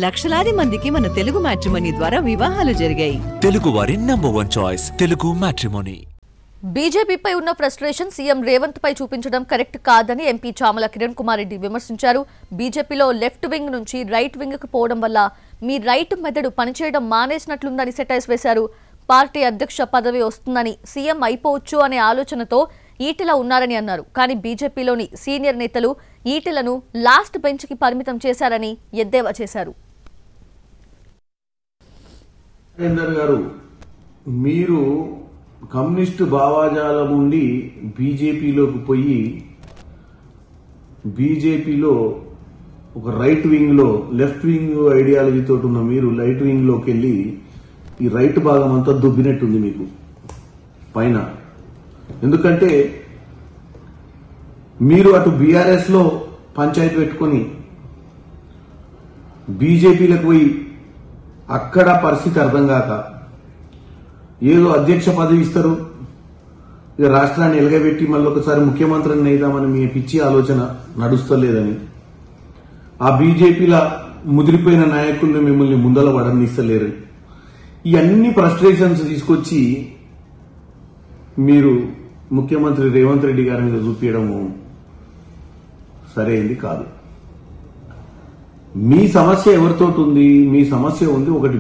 లక్షలాది మందికి మన తెలుగు మ్యాట్రిమోనీ ద్వారా వివాహాలు జరిగాయి. తెలుగు వారి నంబర్ 1 చాయిస్ తెలుగు మ్యాట్రిమోనీ. బీజేపీపై ఉన్న ఫ్రస్ట్రేషన్ సీఎం రేవంత్ పై చూపించడం కరెక్ట్ కాదని ఎంపీ చామల కిరణ్ కుమార్ రెడ్డి విమర్శించారు. బీజేపీలో లెఫ్ట్ వింగ్ నుంచి రైట్ వింగ్ కు పోవడం వల్ల మీ రైట్ మెదడు పనిచేయడం మానేసినట్లుందని సెటైర్స్ వేశారు. పార్టీ అధ్యక్ష పదవి వస్తుందని సీఎం అయిపోవచ్చు అనే ఆలోచనతో ఈటెల ఉన్నారని అన్నారు. కానీ బీజేపీలోని సీనియర్ నేతలు ఈటెలను లాస్ట్ బెంచ్ కి పరిమితం చేశారని ఎద్దేవా చేశారు. గారు, మీరు కమ్యూనిస్టు భావాజాలం ఉండి బీజేపీలోకి పోయి బీజేపీలో ఒక రైట్ వింగ్ లో లెఫ్ట్ వింగ్ ఐడియాలజీతో ఉన్న మీరు రైట్ వింగ్ లోకి వెళ్ళి ఈ రైట్ భాగం అంతా దుబ్బినట్టుంది మీకు పైన. ఎందుకంటే మీరు అటు బీఆర్ఎస్ లో పంచాయతీ పెట్టుకుని బీజేపీలకు పోయి అక్కడ పరిస్థితి అర్థం కాక ఏదో అధ్యక్ష పదవి ఇస్తారు, ఇక రాష్ట్రాన్ని ఎలగబెట్టి మళ్ళీ ఒకసారి ముఖ్యమంత్రిని అయిదామని మీ పిచ్చి ఆలోచన నడుస్తలేదని ఆ బీజేపీల ముదిరిపోయిన నాయకుల్ని మిమ్మల్ని ముందల పడనిస్తలేరు. ఈ అన్ని ఫ్రస్ట్రేషన్స్ తీసుకొచ్చి మీరు ముఖ్యమంత్రి రేవంత్ రెడ్డి గారి మీద చూపించడము సరైంది కాదు. మీ సమస్య ఎవరితోటి ఉంది? మీ సమస్య ఉంది ఒకటి